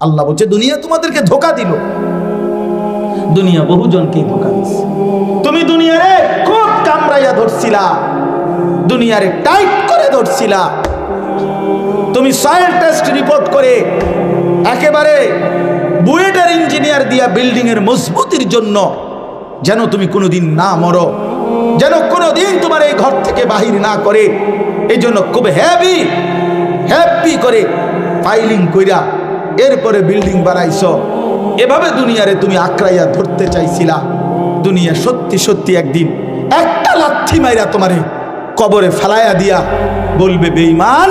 আল্লাহ বলছে দুনিয়া তোমাদেরকে ধোঁকা দিল, দুনিয়া বহুজনকেই ধোঁকা দিচ্ছে। তুমি দুনিয়ারে খুব কামড়াইয়া ধরছিলা, দুনিয়ারে টাইট করে ধরছিলা। তুমি সয়েল টেস্ট রিপোর্ট করে একেবারে বুয়েটের ইঞ্জিনিয়ার দিয়া বিল্ডিং এর মজবুতির জন্য যেন তুমি কোনোদিন না মরো, যেন কোনোদিন তোমার এই ঘর থেকে বাহির না করে, এই জন্য খুব হ্যাপি করে ফাইলিং কইরা এরপরে বিল্ডিং বানাইছো। এভাবে দুনিয়ারে তুমি আঁকড়াইয়া ধরতে চাইছিলা। দুনিয়া সত্যি সত্যি একদিন একটা লাথি মাইরা তোমারে কবরে ফেলাইয়া দিয়া বলবে, বেঈমান,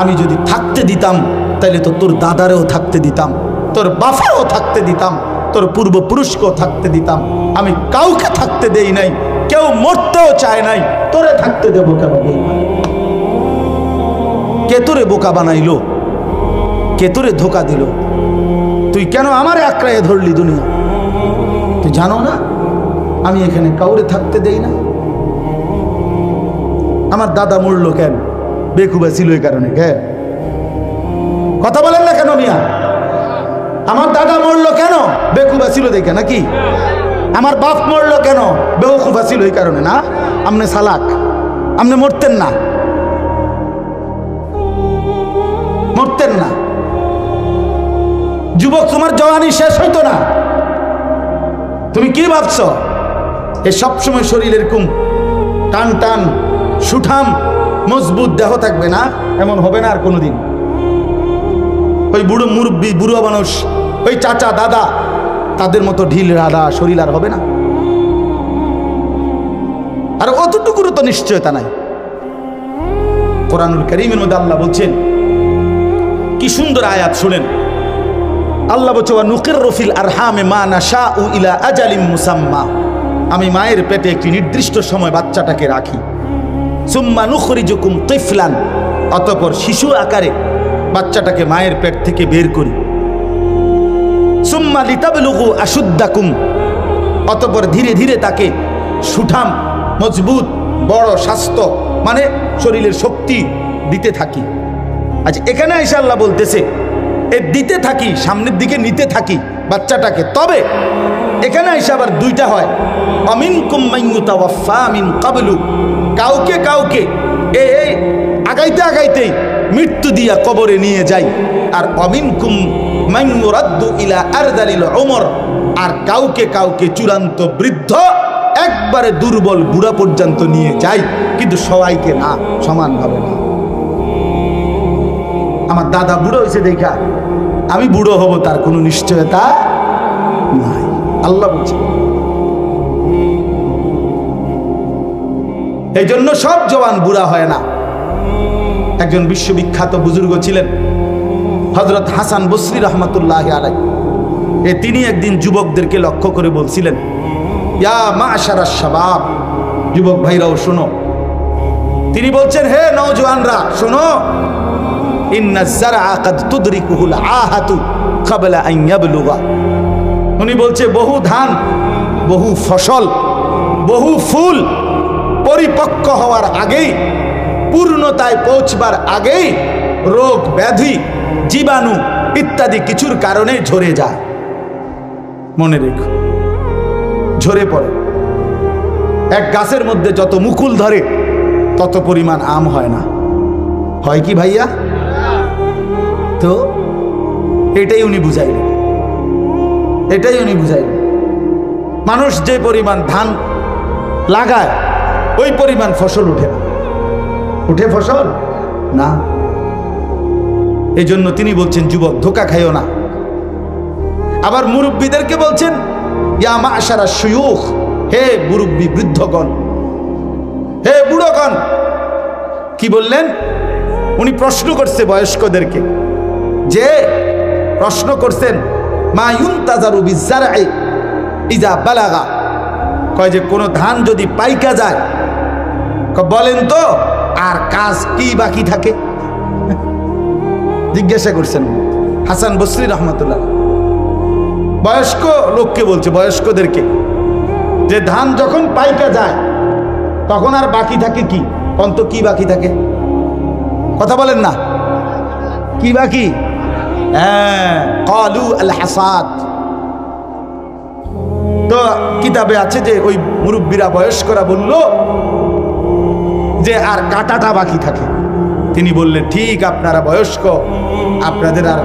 আমি যদি থাকতে দিতাম তাহলে তো তোর দাদারেও থাকতে দিতাম, তোর বাফাও থাকতে দিতাম, তোর পূর্বপুরুষকেও থাকতে দিতাম। আমি কাউকে থাকতে দেই নাই, কেউ মরতেও চায় নাই, তোরে থাকতে দেবো কেন? বেঈমান, কে তোরে বোকা বানাইলো? কে তোরে ধোকা দিল? তুই কেন আমারে আঁকড়াইয়া ধরলি? দুনিয়া তুই জানো না আমি এখানে কাউরে থাকতে দেই না? আমার দাদা মরলো কেন? বেকুবা ছিল এই কারণে। কে কথা বলেন না কেন মিয়া? আমার দাদা মরলো কেন? বেকুবা ছিল দেখে নাকি? আমার বাপ মরলো কেন? বেকুবা ছিল এই কারণে না? আমনে সালাক, আমনে মরতেন না, মরতেন না। যুবক, তোমার জওয়ানি শেষ হইতো না। তুমি কি ভাবছো এ সবসময় শরীর এরকম টান টান সুঠাম মজবুত দেহ থাকবে না? এমন হবে না আর কোনোদিন। ওই বুড়ো মুরব্বী, বুড়ো মানুষ, ওই চাচা দাদা, তাদের মতো ঢিল রাধা শরীর আর হবে না। আর অতটুকুরও তো নিশ্চয়তা নাই। কোরআনুল কারীমের মধ্যে আল্লাহ বলছেন, কি সুন্দর আয়াত শুনেন। আল্লাহ বলছে, ওয়া নুকিররু ফিল আরহামে মা নাশাউ ইলা আজালিম মুসাম্মা। আমি মায়ের পেটে একটি নির্দিষ্ট সময় বাচ্চাটাকে রাখি। সুম্মা নুখরিজুকুম তিফলান, অতঃপর শিশু আকারে বাচ্চাটাকে মায়ের পেট থেকে বের করি। সুম্মা লিতাবলুগু আশুদ্দাকুম, অতঃপর ধীরে ধীরে তাকে সুঠাম মজবুত বড় স্বাস্থ্য মানে শরীরের শক্তি দিতে থাকি। আচ্ছা, এখানে এসে আল্লাহ বলতেছে এ দিতে থাকি, সামনের দিকে নিতে থাকি বাচ্চাটাকে। তবে এখানে এসে আবার দুইটা হয়, অমিনকুম মাইয়ুতাওয়াফা মিন ক্বাবলু, কাউকে কাউকে এই আগাইতে আগাইতেই মৃত্যু দিয়া কবরে নিয়ে যাই। আর অমিনকুম মাইয়ুরাদ্দু ইলা আরযালিল উমর, আর কাউকে কাউকে চূড়ান্ত বৃদ্ধ একবারে দুর্বল বুড়া পর্যন্ত নিয়ে যাই, কিন্তু সবাইকে না, সমানভাবে না। আমার দাদা বুড়ো হয়েছে দেখা আমি বুড়ো হব তার কোনো নিশ্চয়তা নাই। আল্লাহ বলছে, এই জন্য সব জওয়ান বুড়া হয় না। একজন বিশ্ববিখ্যাত বুজুর্গ ছিলেন হযরত হাসান বসরি রাহমাতুল্লাহি আলাইহি। তিনি একদিন যুবকদেরকে লক্ষ্য করে বলছিলেন, ইয়া মাশারাশ শাবাব, যুবক ভাইরাও শোনো। তিনি বলছেন, হে নওজওয়ানরা শোনো, ইন্নাজ যারআ কাদ তুদরিকুহুল আহাতু ক্বাবলা আন ইয়াবলুগা। উনি বলছে বহু ধান, বহু ফসল, বহু ফুল পরিপক্ক হওয়ার আগেই, পূর্ণতায় পৌঁছবার আগেই রোগ ব্যাধি জীবাণু ইত্যাদি কিছুর কারণে ঝরে যায়। মনে রেখো, ঝরে পড়ে। এক গাছের মধ্যে যত মুকুল ধরে তত পরিমাণ আম হয় না, হয় কি ভাইয়া? তো এটাই উনি বুঝাইলেন, এটাই উনি বুঝাইলেন। মানুষ যে পরিমাণ ধান লাগায় ওই পরিমাণ ফসল উঠে না। উঠে ফসল না। এই জন্য তিনি বলছেন, যুবক ধোঁকা খাইও না। আবার মুরব্বীদেরকে বলছেন, ইয়া মাশারা শুয়ুখ, হে মুরব্বী বৃদ্ধগণ, হে বুড়োগণ। কি বললেন? উনি প্রশ্ন করছে বয়স্কদেরকে, যে প্রশ্ন করছেন, মা ইউনতাজারু বিজ্জারঈ ইযা বালাগা, কয় যে কোন ধান যদি পাইকা যায়, বলেন তো আর কাজ কি বাকি থাকে? জিজ্ঞাসা করছেন হাসান বসরি রহমতুল্লাহ। বয়স্ক লোককে বলছে, বয়স্কদেরকে, যে ধান যখন পাইকা যায় তখন আর বাকি থাকে কি? অন্ত কি বাকি থাকে? কথা বলেন না, কি বাকি? হ্যাঁ, ক্বালু আল হাসাদ। তো কিতাবে আছে যে ওই মুরব্বীরা বয়স্করা বলল যে আর কাটাটা বাকি থাকে। তিনি বললেন, ঠিক, আপনারা বয়স্ক, আপনাদের আর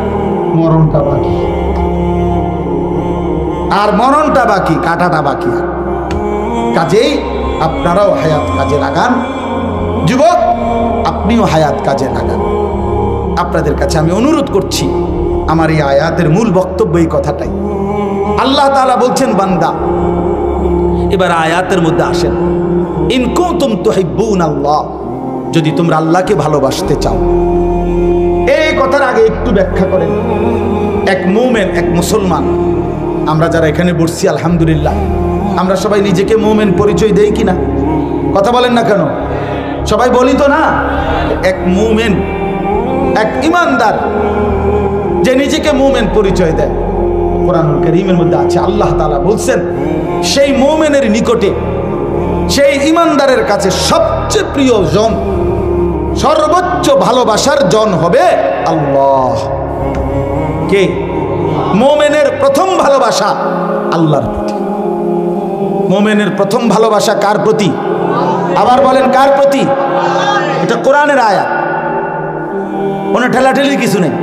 মরণটা বাকি, আর মরণটা বাকি, কাটাটা বাকি। কাজেই আপনারাও হায়াত কাজে লাগান। যুবক, আপনিও হায়াত কাজে লাগান। আপনাদের কাছে আমি অনুরোধ করছি, আমার এই আয়াতের মূল বক্তব্য এই কথাটাই। আল্লাহ তাআলা বলছেন, বান্দা এবার আয়াতের মধ্যে আসেন, ইন কুনতুম তুহিব্বুনাল্লাহ, যদি তোমরা আল্লাহকে ভালোবাসতে চাও। এই কথার আগে একটু ব্যাখ্যা করেন। এক মুমিন, এক মুসলমান, আমরা যারা এখানে বসছি আলহামদুলিল্লাহ, আমরা সবাই নিজেকে মুমিন পরিচয় দেই কিনা? কথা বলেন না কেন? সবাই বলি তো না? এক মুমিন, এক ইমানদার যে নিজেকে মুমিন পরিচয় দেয়, কোরআনুল কারীমের মধ্যে আছে, আল্লাহ তাআলা বলছেন সেই মুমিনের নিকটে, সেই ইমানদারের কাছে সবচেয়ে প্রিয় জন, সর্বোচ্চ ভালোবাসার জন হবে আল্লাহ। কে? মুমিনের প্রথম ভালোবাসা আল্লাহর প্রতি। মুমিনের প্রথম ভালোবাসা কার প্রতি? আবার বলেন, কার প্রতি? এটা কোরআনের আয়াত, কোনো ঠেলাঠেলির কিছু নেই,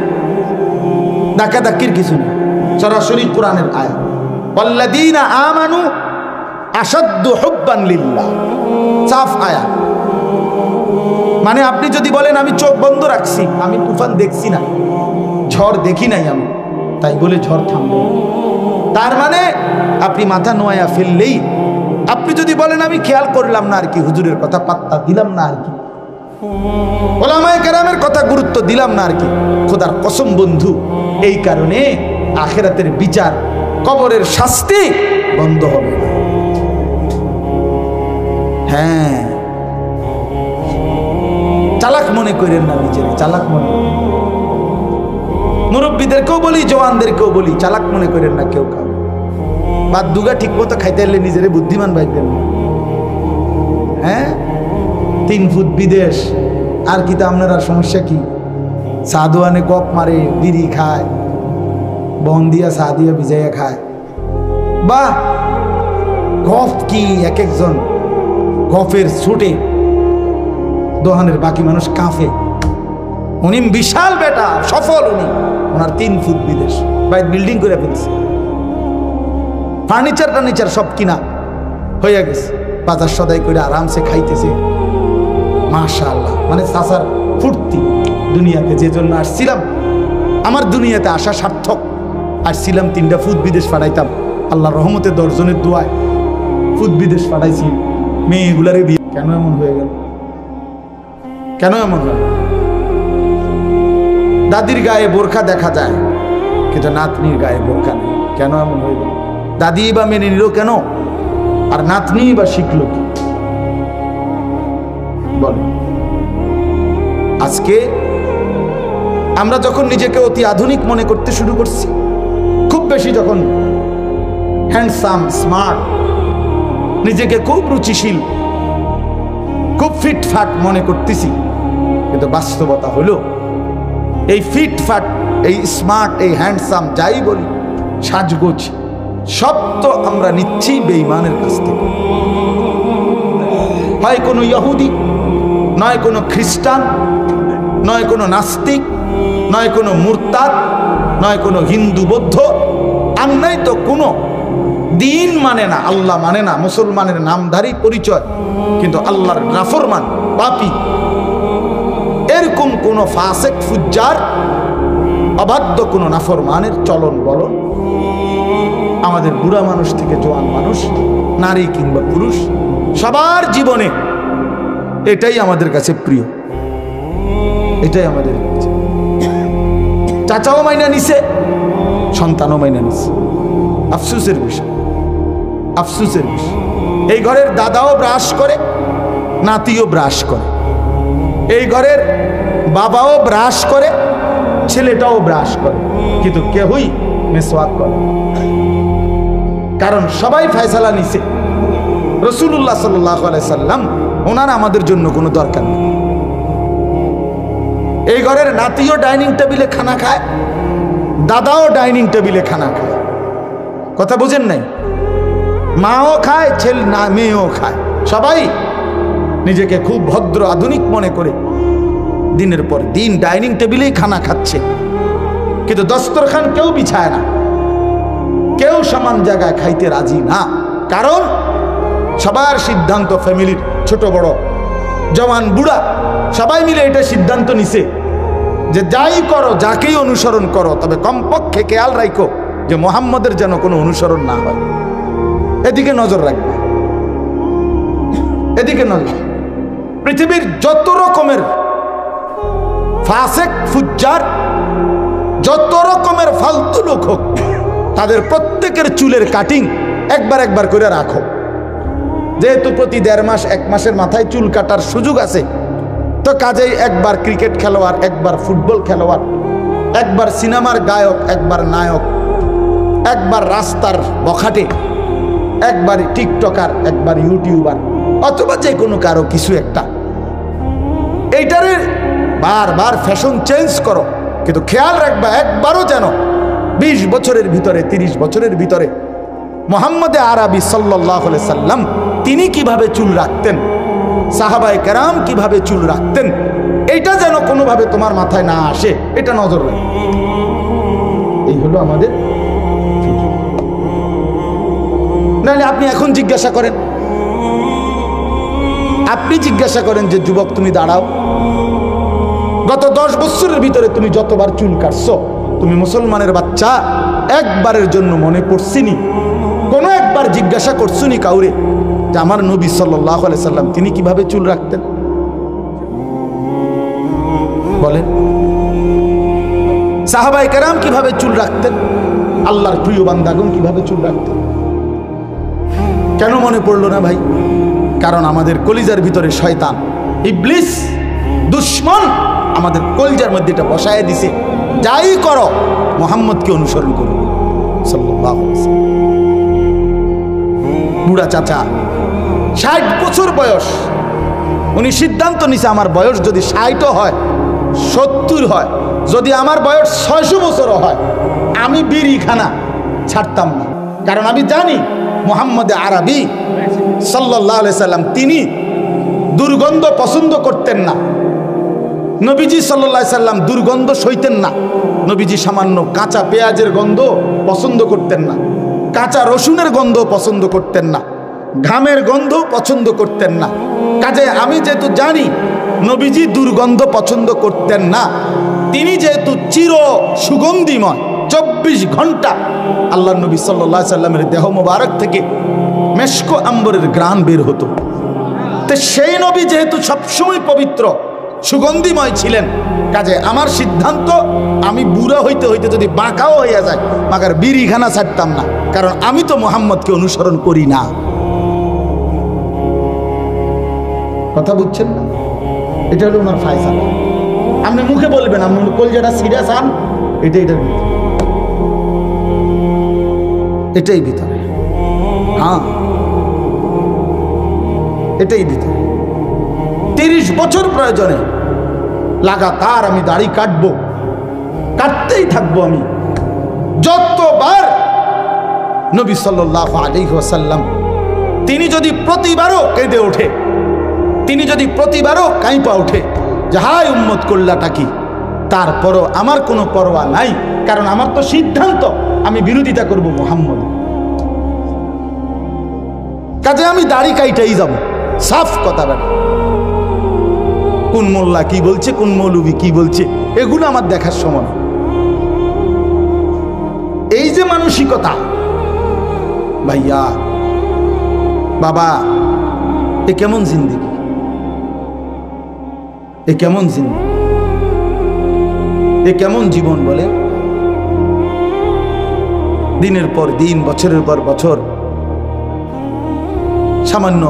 ধাক্কাধাক্কির কিছু নেই, সরাসরি কোরআনের আয়াত। ওয়াল্লাযীনা আমানু আশাদ্দু হুব্বান লিল্লাহ, সাফ আয়াত। মানে আপনি যদি বলেন আমি চোখ বন্ধ রাখছি, আমি তুফান দেখছি না, ঝড় দেখি নাই আমি, তাই বলে ঝড় থামবে, তার মানে আপনি মাথা নোয়া ফেললেই, আপনি যদি বলেন আমি খেয়াল করলাম না আর কি, হুজুরের কথা পাত্তা দিলাম না আর কি, ওলামায়ে কেরামের কথা গুরুত্ব দিলাম না আর কি, খোদার কসম বন্ধু, এই কারণে আখিরাতের বিচার, কবরের শাস্তি বন্ধ হবে না। হ্যাঁ, চালাক মনে করেন না নিজের, চালাক মনে, মুরব্বীদেরকেও বলি, জওয়ানদেরকেও বলি, চালাক মনে করেন না কেউ কাউ। বাদ দুগা ঠিক মতো খাইতে এলে নিজেরে বুদ্ধিমান ভাববেন না। হ্যাঁ, 3 ফুট বিদেশ, আর কি তা আপনার আর সমস্যা কি? সাদুয়ানে গপ মারে, বিড়ি খায়, বন দিয়া চা দিয়া ভিজাইয়া খায়, বাহ, গপ কি! এক একজন গফের ছুটে দোহানের বাকি মানুষ কাঁপে। উনি বিশাল বেটা, সফল উনি, ওনার 3 ফুট বিদেশ, বাইরে বিল্ডিং করে ফেলছে, ফার্নিচার সব কিনা হয়ে গেছে, বাজার সদাই করে আরামসে খাইতেছে, মাশাআল্লাহ। মানে চাচার ফুর্তি। দুনিয়াতে যে জন্য আসছিলাম, আমার দুনিয়াতে আসা সার্থক। আসছিলাম 3টা ফুট বিদেশ পাঠাইতাম, আল্লাহর রহমতে 10 জনের দোয়ায় ফুট বিদেশ পাঠাইছি, মেয়েগুলারে বিয়ে। কেন এমন হয়ে গেল? কেন এমন হয়? দাদির গায়ে বোরখা দেখা যায়, কিন্তু নাতনির গায়ে বোরখা নেই। কেন এমন হয়ে গেল? দাদি বা মেনে নিল কেন, আর নাতনি বা শিখল কি? বলে আজকে আমরা যখন নিজেকে অতি আধুনিক মনে করতে শুরু করছি, খুব বেশি যখন হ্যান্ডসাম, স্মার্ট, নিজেকে খুব রুচিশীল, খুব ফিটফাট মনে করতেছি, কিন্তু বাস্তবতা হলো এই ফিটফাট, এই স্মার্ট, এই হ্যান্ডসাম, যাই বলি, সাজগোজ, সব তো আমরা নিচ্ছি বেঈমানের কাছ থেকে। হয় কোনো ইহুদি, নয় কোনো খ্রিস্টান, নয় কোনো নাস্তিক, নয় কোনো মুরতাদ, নয় কোনো হিন্দু বৌদ্ধ, আর নাই তো কোনো দিন মানে না, আল্লাহ মানে না, মুসলমানের নামধারী পরিচয়, কিন্তু আল্লাহর নাফরমান, পাপী, এরকম কোন ফাসেক, ফুজ্জার, অবাধ্য কোন নাফরমানের চলন বলন আমাদের বুড়া মানুষ থেকে জোয়ান মানুষ, নারী কিংবা পুরুষ, সবার জীবনে এটাই আমাদের কাছে প্রিয়, এটাই আমাদের কাছে। চাচাও মাইনা নিছে, সন্তানও মাইনা নিছে। আফসোসের বিষয়, আফসোসের বিষয়। এই ঘরের দাদাও ব্রাশ করে, নাতিও ব্রাশ করে, এই ঘরের বাবাও ব্রাশ করে, ছেলেটাও ব্রাশ করে, কিন্তু কেউই মেসওয়াক করে। কারণ সবাই ফয়সালা নিছে, রাসূলুল্লাহ সাল্লাল্লাহু আলাইহি সাল্লাম, ওনার আমাদের জন্য কোনো দরকার নেই। এই ঘরের নাতিও ডাইনিং টেবিলে খানা খায়, দাদাও ডাইনিং টেবিলে খানা খায়। কথা বুঝেন নাই? মাও খায়, ছেলে না মেয়েও খায়, সবাই নিজেকে খুব ভদ্র আধুনিক মনে করে দিনের পর দিন ডাইনিং টেবিলেই খানা খাচ্ছে, কিন্তু দস্তরখান কেউ বিছায় না, কেউ সমান জায়গায় খাইতে রাজি না। কারণ সবার সিদ্ধান্ত, ফ্যামিলির ছোট বড় জওয়ান বুড়া সবাই মিলে এটা সিদ্ধান্ত নিছে যে যাই করো, যাকেই অনুসরণ করো, তবে কমপক্ষে খেয়াল রাখো যে মুহাম্মদের যেন কোনো অনুসরণ না হয়। এদিকে নজর রাখবে, এদিকে নজর। পৃথিবীর যত রকমের ফাসেক ফুজ্জার, যত রকমের ফালতু লোক হোক, তাদের প্রত্যেকের চুলের কাটিং একবার করে রাখো। যেহেতু প্রতি 1.5 মাস 1 মাসের মাথায় চুল কাটার সুযোগ আছে, তো কাজেই একবার ক্রিকেট খেলোয়াড়, একবার ফুটবল খেলোয়াড়, একবার সিনেমার গায়ক, একবার নায়ক, একবার রাস্তার বখাটে, একবার টিকটকার, একবার ইউটিউবার, অথবা যে কোনো কারো কিছু একটা। এইটারে বারবার ফ্যাশন চেঞ্জ করো, কিন্তু খেয়াল রাখবা একবারও যেন 20 বছরের ভিতরে, 30 বছরের ভিতরে মুহাম্মদ আরবি সাল্লাল্লাহু আলাইহি সাল্লাম তিনি কিভাবে চুল রাখতেন, সাহাবায়ে কেরাম কিভাবে চুল রাখতেন, এটা যেন কোনোভাবে তোমার মাথায় না আসে, এটা নজর রাখবে। এই হলো আমাদের। নাহলে আপনি এখন জিজ্ঞাসা করেন, আপনি জিজ্ঞাসা করেন যে যুবক তুমি দাঁড়াও, গত 10 বছরের ভিতরে তুমি যতবার চুল কাটছো, তুমি মুসলমানের বাচ্চা, একবারের জন্য মনে পড়ছিনি, কোনো একবার জিজ্ঞাসা করছুনি কাউরে যে আমার নবী সাল্লাল্লাহু আলাইহি সাল্লাম তিনি কিভাবে চুল রাখতেন? বলেন, সাহাবায়ে কেরাম কিভাবে চুল রাখতেন, আল্লাহর প্রিয় বান্দাগণ কিভাবে চুল রাখতেন? কেন মনে পড়লো না ভাই? কারণ আমাদের কলিজার ভিতরে শয়তান, ইবলিস, দুশ্মন আমাদের কলিজার মধ্যে এটা বসায় দিছে, যাই করো মুহাম্মদকে অনুসরণ করো সাল্লাল্লাহু আলাইহি ওয়াসাল্লাম। বুড়া চাচা 60 বছর বয়স, উনি সিদ্ধান্ত নিছে আমার বয়স যদি 60 হয়, 70 হয়, যদি আমার বয়স 600 বছরও হয়, আমি বিড়ি খানা ছাড়তাম না। কারণ আমি জানি মুহাম্মদ আরবি সাল্লাল্লাহু আলাইহি সাল্লাম তিনি দুর্গন্ধ পছন্দ করতেন না। নবীজি সাল্লাল্লাহু আলাইহি সাল্লাম দুর্গন্ধ সইতেন না। নবীজি সামান্য কাঁচা পেঁয়াজের গন্ধ পছন্দ করতেন না, কাঁচা রসুনের গন্ধ পছন্দ করতেন না, ঘামের গন্ধ পছন্দ করতেন না। কাজে আমি যেহেতু জানি নবীজি দুর্গন্ধ পছন্দ করতেন না, তিনি যেহেতু চির সুগন্ধিময়, 24 ঘন্টা আল্লাহ নবী সাল্লাল্লাহু আলাইহি সাল্লামের দেহ মোবারক থেকে মেশকো আম্বরের ঘ্রাণ বের হতো। তো সেই নবী যেহেতু সবসময় পবিত্র সুগন্ধিময় ছিলেন, কাজে আমার সিদ্ধান্ত আমি বুড়া হইতে হইতে যদি বাঁকাও হইয়া যায়, মাগার বিড়িখানা ছাড়তাম না, কারণ আমি তো মুহাম্মদকে অনুসরণ করি না। কথা বুঝছেন না? এটা হলো ওনার ফায়সালা। আপনি মুখে বলবেন, আপনি কলজাটা সিরিয়াস আন, এটার ভিতরে, এটাই ভিতরে, হ্যাঁ এটাই ভিতরে। 30 বছর প্রয়োজনে লাগাতার আমি দাড়ি কাটবো, কাটতেই থাকবো আমি। যতবার নবী সাল্লাল্লাহু আলাইহি ওয়াসাল্লাম তিনি যদি প্রতিবারও কেঁদে ওঠে, তিনি যদি প্রতিবারও কাঁপা ওঠে যে হায় উম্মত করলাটা কি, তারপরও আমার কোনো পরোয়া নাই, কারণ আমার তো সিদ্ধান্ত আমি বিরোধিতা করব মুহাম্মদ। কাজে আমি দাড়ি কাইটাই যাব, সাফ কথা বেটা। কোন মোল্লা কি বলছে, কোন মৌলবি কি বলছে, এগুলো আমার দেখার সময় না। এই যে মানসিকতা, ভাইয়া বাবা, এ কেমন জিন্দেগি, এ কেমন জিন্দেগি, এ কেমন জীবন বলে? দিনের পর দিন, বছরের পর বছর সামান্য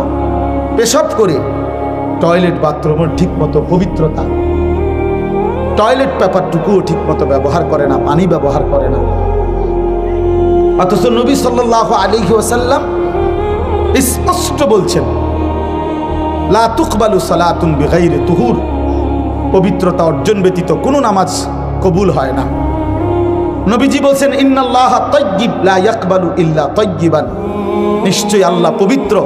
পেশাব করে টয়লেট বাথরুমের ঠিক মতো পবিত্রতা, টয়লেট পেপারটুকুও ঠিক মতো ব্যবহার করে না, পানি ব্যবহার করে না। অথচ নবী সাল্লাল্লাহু আলাইহি ওয়াসাল্লাম স্পষ্ট বলছেন, লা তুকবালু সালাতুন বিগাইরি তুহুর, পবিত্রতা অর্জন ব্যতীত কোনো নামাজ কবুল হয় না। নবীজি বলছেন ইন্নাল্লাহা তাইয়্যিব লা ইয়াকবালু ইল্লা তাইয়্যিবান, নিশ্চয়ই আল্লাহ পবিত্র,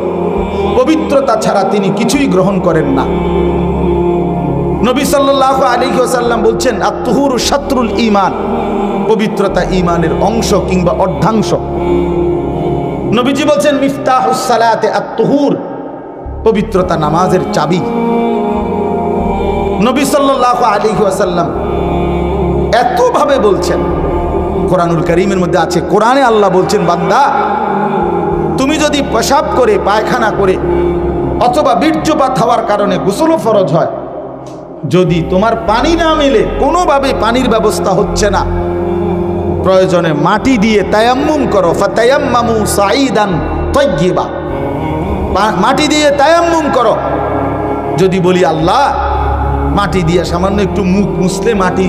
পবিত্রতা ছাড়া তিনি কিছুই গ্রহণ করেন না। নবী সাল্লাল্লাহু আলাইহি ওয়াসাল্লাম বলছেন আত-তুহুরু শাতরুল ঈমান, পবিত্রতা ঈমানের অংশ কিংবা অর্ধাংশ। নবীজি বলছেন মিফতাহুস সালাতে আত-তুহুর, পবিত্রতা নামাজের চাবি। নবী সাল্লাল্লাহু আলাইহি ওয়াসাল্লাম এতভাবে বলছেন, কোরআনুল কারীমের মধ্যে আছে, কোরআনে আল্লাহ বলছেন বান্দা তুমি যদি পেশাব করে, পায়খানা করে অথবা বীর্যপাত হওয়ার কারণে গোসলও ফরজ হয়, যদি তোমার পানি না মেলে, কোনোভাবে পানির ব্যবস্থা হচ্ছে না, প্রয়োজনে মাটি দিয়ে তায়াম্মুম করো, ফাতায়াম্মামু সাঈদান তাইয়্যিবা, মাটি দিয়ে তায়াম্মুম করো। যদি বলি আল্লাহ মাটি দিয়ে সামান্য একটু মুখ মুছলে মাটি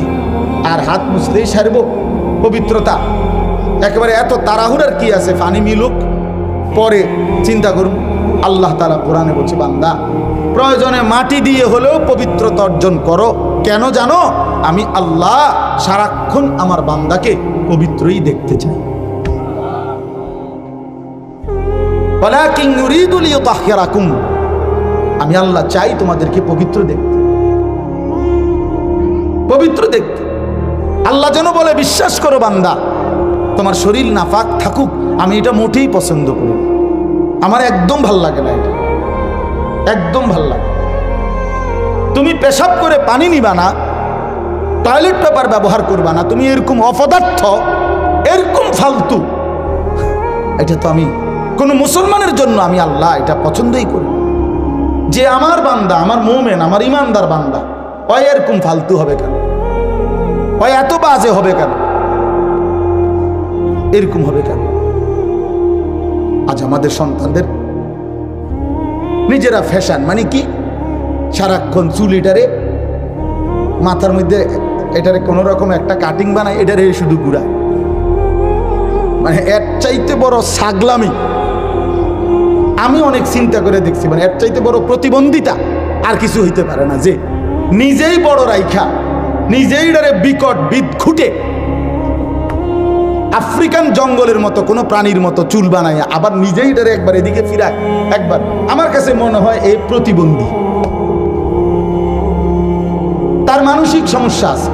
আর হাত মুছলেই সারব পবিত্রতা, একেবারে এত তাড়াহুড়ার কি আছে, পানি মিলুক পরে চিন্তা করুন। আল্লাহ তাআলা কোরআনে বলছে বান্দা প্রয়োজনে মাটি দিয়ে হলেও পবিত্রতা অর্জন করো। কেন জানো? আমি আল্লাহ সারাক্ষণ আমার বান্দাকে পবিত্রই দেখতে চাই। ওয়ালাকিন ইউরিদু লিইউতাহহিরাকুম, আমি আল্লাহ চাই তোমাদেরকে পবিত্র দেখতে, পবিত্র দেখতে। আল্লাহ যেন বলে বিশ্বাস করো বান্দা, তোমার শরীর নাপাক থাকুক, আমি এটা মোটেই পছন্দ করি, আমার একদম ভাল লাগে না, এটা একদম ভাল লাগে। তুমি পেশাব করে পানি নিবা না, টয়লেট পেপার ব্যবহার করবা না, তুমি এরকম অপদার্থ, এরকম ফালতু, এটা তো আমি কোন মুসলমানের জন্য আমি আল্লাহ এটা পছন্দই করি। যে আমার বান্দা, আমার মুমিন, আমার ইমানদার বান্দা, ওই এরকম ফালতু হবে কেন, ওই এত বাজে হবে কেন, এরকম হবে কেন? আজ আমাদের সন্তানদের নিজেরা ফ্যাশন মানে কি, সারাক্ষণ চুলিটারে মাথার মধ্যে এটারে কোন রকম একটা কাটিং বানায়, এটারে শুধু ঘুরায়, মানে এর চাইতে বড় ছাগলামি আমি অনেক চিন্তা করে দেখছি, মানে এর চাইতে বড় প্রতিবন্ধিতা আর কিছু হইতে পারে না, যে নিজেই বড় রাইখা নিজেই ডারে বিকট বিদঘুটে আফ্রিকান জঙ্গলের মতো কোন প্রাণীর মতো চুল বানায়, আবার নিজেই ডারে একবার এদিকে ফিরায় একবার। আমার কাছে মনে হয় এই প্রতিবন্ধী, তার মানসিক সমস্যা আছে,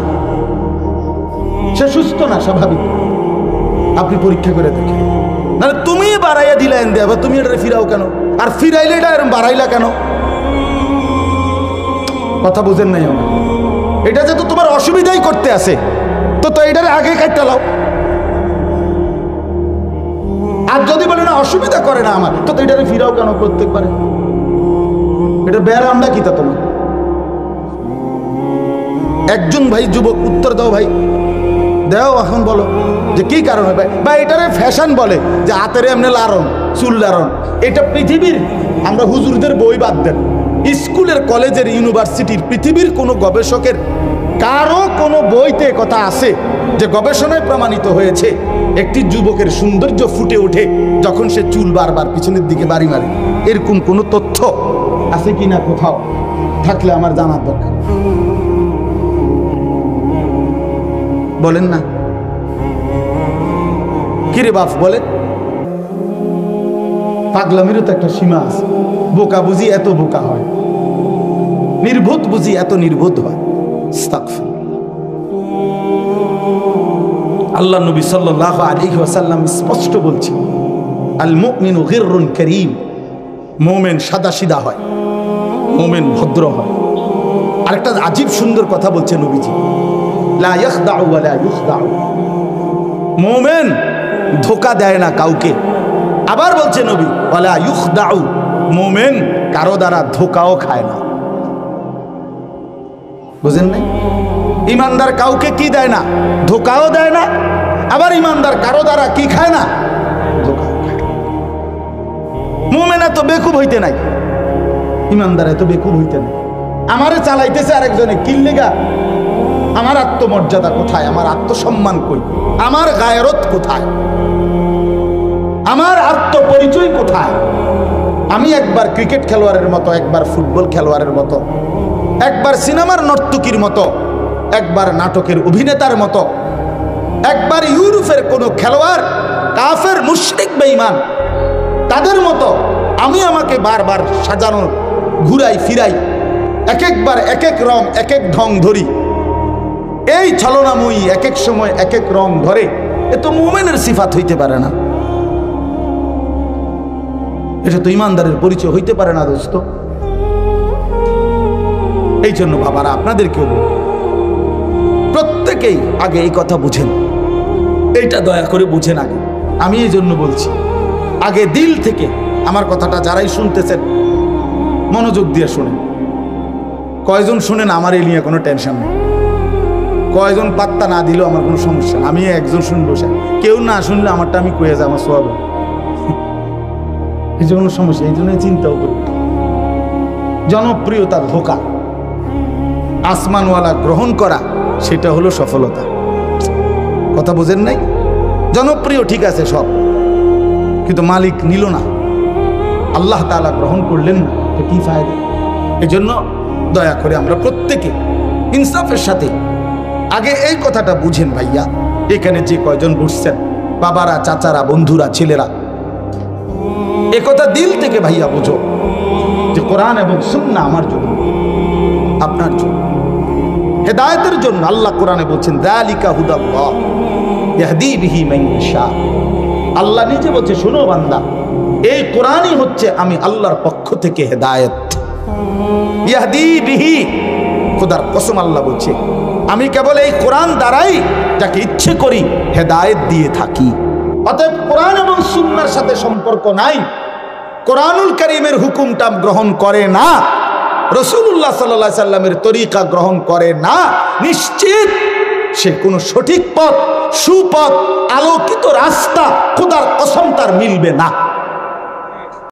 সে সুস্থ না, স্বাভাবিক। আপনি পরীক্ষা করে দেখেন, নাহলে তুমি বাড়াইয়া দিলে আবার তুমি এটা ফিরাও কেন, আর ফিরাইলে এটা এরকম বাড়াইলা কেন? কথা বুঝেন নাই আমার, এটা যে তো তোমার অসুবিধাই করতে আছে, তো এটারে আগে কাটতে লাও। আর যদি বলে না অসুবিধা করে না আমার, তো এটারে ফিরাও কেন প্রত্যেকবারে? এটা ব্যারামটা কি তা তোমার? একজন ভাই যুবক উত্তর দাও ভাই, দেও এখন বলো যে কি কারণ হবে ভাই? এটারে ফ্যাশন বলে যে হাতের এমনি লারণ, চুল লারণ, এটা পৃথিবীর, আমরা হুজুরদের বই বাদ দেন, স্কুলের কলেজের ইউনিভার্সিটির পৃথিবীর কোনো গবেষকের কারো কোনো বইতে কথা আছে যে গবেষণায় প্রমাণিত হয়েছে একটি যুবকের সৌন্দর্য ফুটে ওঠে যখন সে চুল বারবার পিছনের দিকে বাড়ি মারে? এরকম কোনো তথ্য আছে কি না কোথাও? থাকলে আমার জানার দরকার। বলেন না, কিরে বাপ বলে? পাগলামিরও তো একটা সীমা আছে। বোকা বুঝি এত বোকা হয়, নির্বোধ বুঝি এত নির্বোধ হয়। আল্লাহ নবী সাল্লাল্লাহু আলাইহি ওয়াসাল্লাম স্পষ্ট বলছেন, আল মুমিনু গিররুন কারীম, মুমিন সাদা সিধা হয়, মুমিন ভদ্র হয়। আরেকটা আজীব সুন্দর কথা বলছে নবীজি, লা ইয়াখদাউ ওয়া লা ইউখদাউ, মুমিন ধোঁকা দেয় না কাউকে। আবার বলছে নবী ওয়া লা ইউখদাউ, মুমিন কারো দ্বারা ধোঁকাও খায় না। বুঝেন নাই? ইমানদার কাউকে কি দেয় না? ধোঁকাও দেয় না। আবার ইমানদার কারো দ্বারা কি খায় না? ধোঁকাও খায়। মুমিন এত বেকুব হইতে নাই, ইমানদার এত বেকুব হইতে নাই। আমারে চালাইতেছে আরেকজনে, কিল্লেগা? আমার আত্মমর্যাদা কোথায়? আমার আত্মসম্মান কই? আমার গায়রত কোথায়? আমার আত্মপরিচয় কোথায়? আমি একবার ক্রিকেট খেলোয়াড়ের মতো, একবার ফুটবল খেলোয়াড়ের মতো, একবার সিনেমার নর্তকীর মতো, একবার নাটকের অভিনেতার মতো একবার ইউরোপের কোনো খেলোয়াড় কাফের মুশরিক বেঈমান তাদের মতো আমি আমাকে বারবার সাজানো ঘুরাই ফিরাই, এক একবার এক এক রং এক এক ঢং ধরি, এই ছলনাময়ী এক এক সময় এক এক রং ধরে, এ তো মুমিনের সিফাত হইতে পারে না, এটা তো ইমানদারের পরিচয় হইতে পারে না দোস্ত। এই জন্য বাবারা আপনাদেরকেও প্রত্যেকেই আগে এই কথা বুঝেন, এইটা দয়া করে বুঝেন আগে। আমি এই জন্য বলছি আগে দিল থেকে আমার কথাটা যারাই শুনতেছেন মনোযোগ দিয়ে শুনেন। কয়জন শুনেন আমার এই নিয়ে কোনো টেনশন নেই, কয়জন পাত্তা না দিলেও আমার কোনো সমস্যা না, আমি একজন শুনবো, কেউ না শুনলে আমারটা আমি কয়ে যাই, আমার সওয়াব, এই যে কোনো সমস্যা, এই জন্য চিন্তাও করি। জনপ্রিয়তার ধোঁকা, আসমানওয়ালা গ্রহণ করা সেটা হলো সফলতা। কথা বোঝেন নাই? জনপ্রিয় ঠিক আছে সব, কিন্তু মালিক নিল না, আল্লাহ তাআলা গ্রহণ করলেন না, তো কি ফায়দা? এই জন্য দয়া করে আমরা প্রত্যেকে ইনসাফের সাথে আগে এই কথাটা বুঝেন ভাইয়া। এখানে যে কয়জন বসছেন, বাবারা, চাচারা, বন্ধুরা, ছেলেরা, এ কথা দিল থেকে ভাইয়া বুঝো যে কোরআন এবং সুন্নাহ আমার জন্য, আপনার জন্য, হেদায়েতের জন্য। আল্লাহ কোরআনে বলছেন যালিকা হুদাল্লাহ ইয়াহদি বিহি মান ইয়াশা। আল্লাহ নিজে বলছে, শোনো বান্দা, এই কোরআনই হচ্ছে আমি আল্লাহর পক্ষ থেকে হেদায়েত। ইয়াহদি বিহি, খোদার কসম আল্লাহ বলছে, আমি কেবল এই কোরআন দ্বারাই যাকে ইচ্ছে করি হেদায়েত দিয়ে থাকি। অতএব কোরআন এবং সুন্নাহর সাথে সম্পর্ক নাই, কোরআনুল কারীমের হুকুমটা গ্রহণ করে না, রাসূলুল্লাহ সাল্লাল্লাহু আলাইহি সাল্লামের তরিকা গ্রহণ করে না, নিশ্চিত সে কোনো সঠিক পথ, সুপথ, আলোকিত রাস্তা খোদার কসম তার মিলবে না।